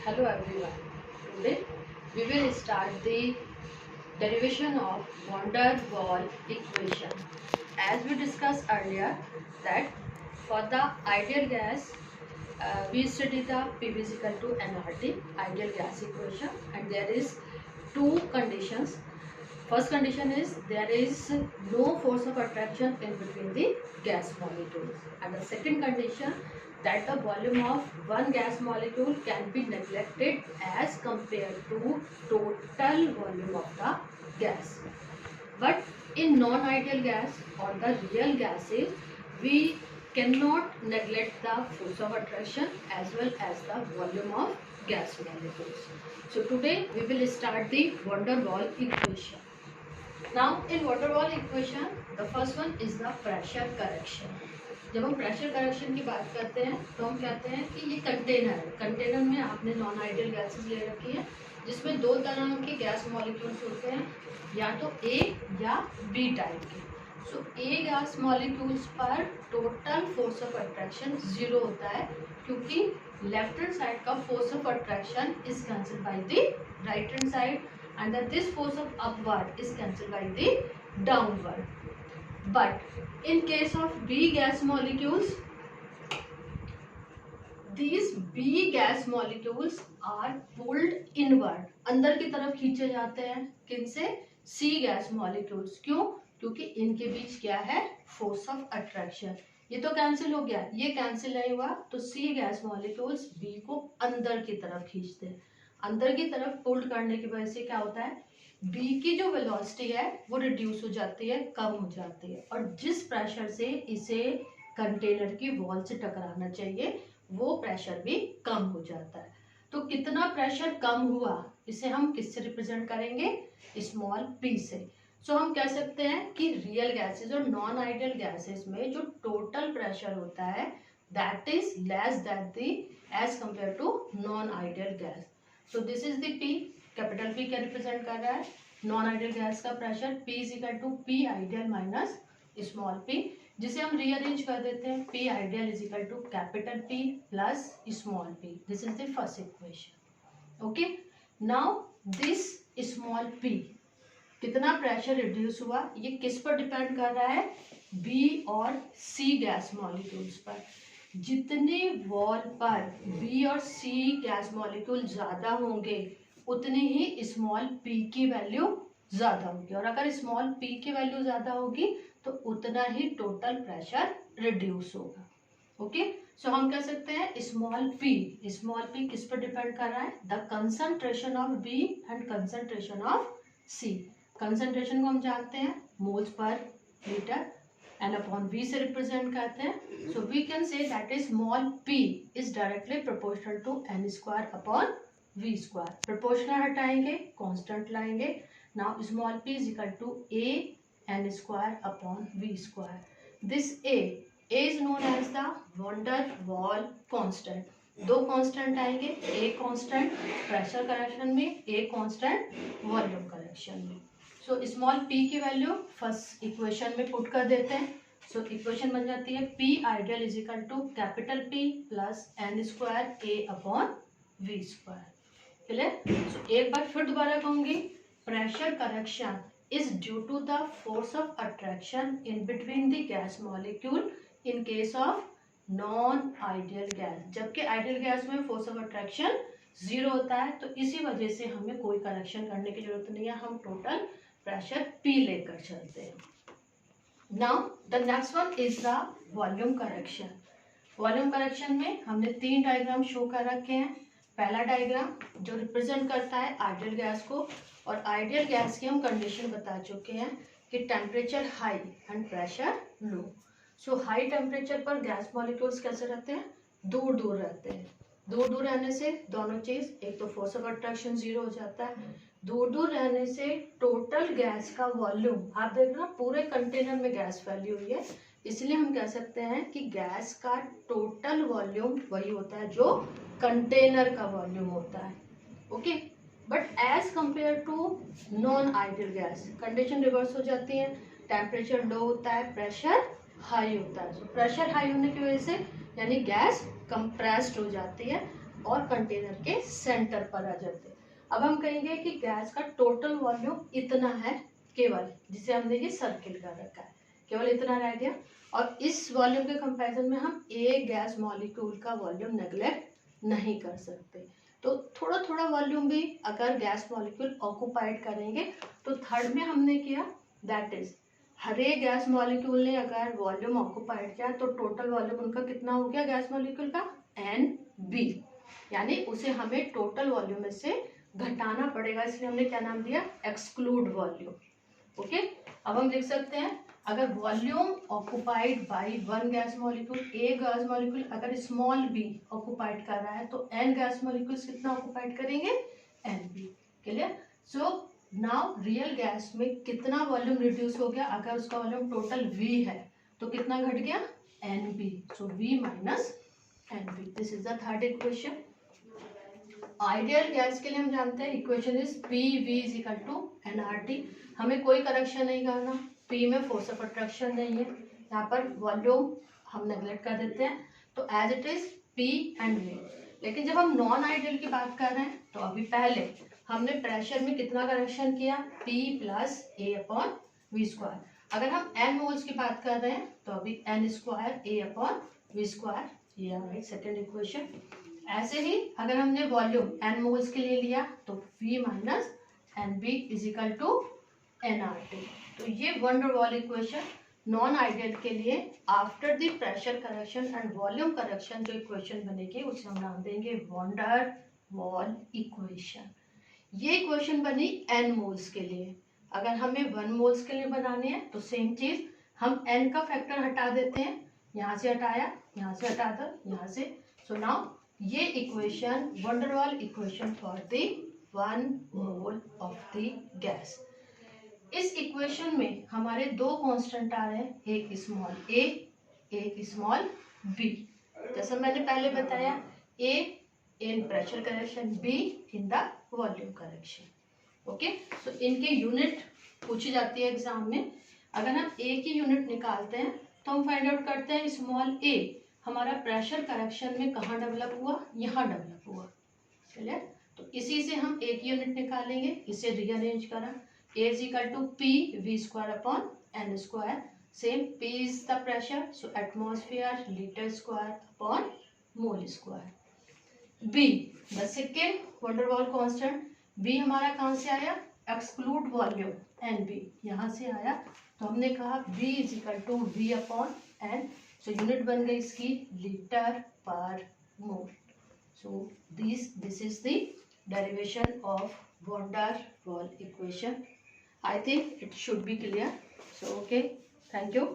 Hello everyone. Today we will start the derivation of van der Waal equation. As we discussed earlier that for the ideal gas we study the PV is equal to nRT ideal gas equation, and there is two conditions. First condition is there is no force of attraction in between the gas molecules, and the second condition that the volume of one gas molecule can be neglected as compared to total volume of the gas. But in non-ideal gas or the real gases, we cannot neglect the force of attraction as well as the volume of gas molecules. So today we will start the van der Waal equation. Now in van der Waal equation, the first one is the pressure correction. जब हम pressure correction की बात करते हैं तो हम कहते हैं कि ये कंटेनर है, कंटेनर में आपने नॉन आइडियल गैसेस ले रखी है जिसमें दो तरह के गैस मॉलिक्यूल्स होते हैं, या तो ए या बी टाइप के. सो ए गैस मॉलिक्यूल्स पर टोटल फोर्स ऑफ अट्रैक्शन 0 होता है क्योंकि लेफ्ट हैंड साइड का force of attraction is cancel by the right hand side, and this force of upward is cancelled by the downward. But in case of B gas molecules, these B gas molecules are pulled inward. अंदर की तरफ खींचे जाते हैं किनसे? C gas molecules. क्यों? क्योंकि इनके बीच क्या है? Force of attraction. ये तो कैंसिल हो गया, ये कैंसिल नहीं हुआ, तो C गैस मॉलिक्यूल्स B को अंदर की तरफ खींचते हैं. अंदर की तरफ पुल्ड करने की वजह से क्या होता है? B की जो वेलोसिटी है वो रिड्यूस हो जाती है, कम हो जाती है, और जिस प्रेशर से इसे कंटेनर की वॉल से टकराना चाहिए वो प्रेशर भी कम हो जाता है. तो कितना प्रेशर कम हुआ इसे हम किससे रिप्रेजेंट करेंगे? स्मॉल p से. सो हम कह सकते हैं कि रियल गैसेस और नॉन आइडियल गैसेस में जो टोटल प्रेशर होता है that is less that the as compare to non ideal gas. So this is the P. Capital P क्या रिप्रेजेंट कर रहा है? नॉन आइडियल गैस का pressure P is equal to P ideal minus small p, जिसे हम rearrange कर देते हैं. P ideal is equal to capital P plus small p. This is the first equation. Okay, now this small p कितना pressure reduce हुआ ये किस पर डिपेंड कर रहा है? B और C गैस मॉलिक्यूल्स पर. जितने वॉल पर B और C गैस मॉलिक्यूल ज्यादा होंगे उतनी ही स्मॉल p की वैल्यू ज्यादा होगी, और अगर स्मॉल p की वैल्यू ज्यादा होगी तो उतना ही टोटल प्रेशर रिड्यूस होगा. ओके, सो हम कह सकते हैं स्मॉल p किस पर डिपेंड कर रहा है? The concentration of B and concentration of C. Concentration को हम जानते हैं moles per litre, n upon V से रिप्रेजेंट करते हैं. So we can say that is small p is directly proportional to n square upon V square. Proportional हटाएंगे, constant लाएंगे. Now small p is equal to a n square upon V square. This a is known as the van der Waal constant. दो constant आएंगे, a constant pressure correction में, a constant volume correction में. So small p की value first equation में put कर देते हैं. So equation बन जाती है P ideal is equal to capital P plus n square a upon V square. Clear? So एक बार फिर दोबारा कहूंगी, pressure correction is due to the force of attraction in between the gas molecule in case of non ideal gas. जबकि ideal gas में force of attraction 0 होता है, तो इसी वजह से हमें कोई करेक्शन करने की जरूरत नहीं है, हम टोटल प्रेशर P लेकर चलते हैं. Now the next one is the volume correction. Volume correction में हमने 3 डायग्राम शो कर रखे हैं. पहला डायग्राम जो रिप्रेजेंट करता है आइडियल गैस को, और आइडियल गैस की हम कंडीशन बता चुके हैं कि temperature high and pressure low. So high temperature पर गैस मॉलिक्यूल्स कैसे रहते हैं? दूर दूर रहते हैं. दूर दूर रहने से दोनों चीज, एक तो फोर्स ऑफ अट्रैक्शन 0 हो जाता है, दूर दूर रहने से टोटल गैस का वॉल्यूम, आप देख रहे हो पूरे कंटेनर में गैस फैली हुई है, इसलिए हम कह सकते हैं कि गैस का टोटल वॉल्यूम वही होता है जो कंटेनर का वॉल्यूम होता है. Okay, but as compare to non ideal gas condition reverse हो जाती है. टेम्परेचर लो होता है, प्रेशर हाई होता है. सो प्रेशर हाई होने की वजह से यानी गैस कंप्रेस्ड हो जाती है, और कंटेनर के सेंटर पर आ जाते हैं। अब हम कहेंगे कि गैस का टोटल वॉल्यूम इतना है केवल, जिसे हमने ये सर्किल कर रखा है, केवल इतना रह गया। और इस वॉल्यूम के कंपैरिजन में हम एक गैस मॉलिक्यूल का वॉल्यूम नेग्लेक्ट नहीं कर सकते। तो थोड़ा थोड़ा वॉल्यूम भी अगर गैस मॉलिक्यूल ऑक्युपाइड करेंगे, तो थर्ड में हमने किया दैट इज हर एक गैस मॉलिक्यूल ने अगर वॉल्यूम ऑक्युपाइड किया तो टोटल वॉल्यूम उनका कितना हो गया गैस मॉलिक्यूल का, NB, यानी उसे हमें टोटल वॉल्यूम में से घटाना पड़ेगा, इसलिए हमने क्या नाम दिया, एक्सक्लूड वॉल्यूम। ओके, अब हम लिख सकते हैं अगर volume occupied by one gas molecule, एक गैस मॉलिक्यूल अगर स्मॉल b ऑक्युपाइड कर रहा है तो n गैस मॉलिक्यूल्स कितना ऑक्युपाइड करेंगे, NB। Clear? So now real gas में कितना वॉल्यूम रिड्यूस हो गया, अगर उसका वॉल्यूम टोटल V है तो कितना घट गया, NB। So V minus NB, this is the third equation. Ideal gas के लिए हम जानते हैं equation is PV is equal to nRT। हमें कोई करेक्शन नहीं करना, P में फोर्स ऑफ अट्रैक्शन नहीं है, यहाँ पर वॉल्यूम हम नेग्लेक्ट कर देते हैं, तो as it is P and V। लेकिन जब हम नॉन आइडियल की बात कर रहे हैं तो अभी पहले हमने प्रेशर में कितना करेक्शन किया, P plus A upon V square. अगर हम n मोल्स की बात कर रहे हैं तो अभी n square A upon V square, ये हमारी सेकेंड इक्वेशन। ऐसे ही अगर हमने वॉल्यूम n मोल्स के लिए लिया तो V minus NB is equal to nRT। तो ये वन डर वॉल इक्वेशन नॉन आइडियल के लिए after the pressure correction and volume correction जो इक्वेशन बनेगी उसे हम नाम देंगे वन डर वॉल इक्वेशन। ये इक्वेशन बनी n मोल्स के लिए। अगर हमें 1 मोल्स के लिए बनाने हैं तो सेम चीज, हम n का फैक्टर हटा देते हैं, यहाँ से हटाया, यहाँ से हटा दो, यहाँ से। सो नाउ ये इक्वेशन वन डर wall equation for the 1 mole of the gas. इस इक्वेशन में हमारे दो कांस्टेंट आ रहे हैं, एक स्मॉल a, एक स्मॉल b। जैसा मैंने पहले बताया, a in pressure correction, b in the volume correction. Okay, तो इनके यूनिट पूछी जाती है एग्जाम में। अगर हम a की यूनिट निकालते हैं तो हम फाइंड आउट करते हैं स्मॉल a हमारा प्रेशर करेक्शन में कहाँ डेवलप हुआ, यहाँ डेवलप हुआ। चलिए, तो इसी से हम a की यूनिट निकालेंगे, इसे रीअरेंज करा, a is equal to P V square upon N square. Same, P is the pressure, so atmosphere liter square upon mole square. B, the second van der Waals constant, B हमारा कहाँ से आया, exclude volume NB, यहाँ से आया, तो हमने कहा B is equal to V upon N, so unit बन गई इसकी लीटर पर मोल। So this is the derivation of van der Waals equation. I think it should be clear. So okay, thank you.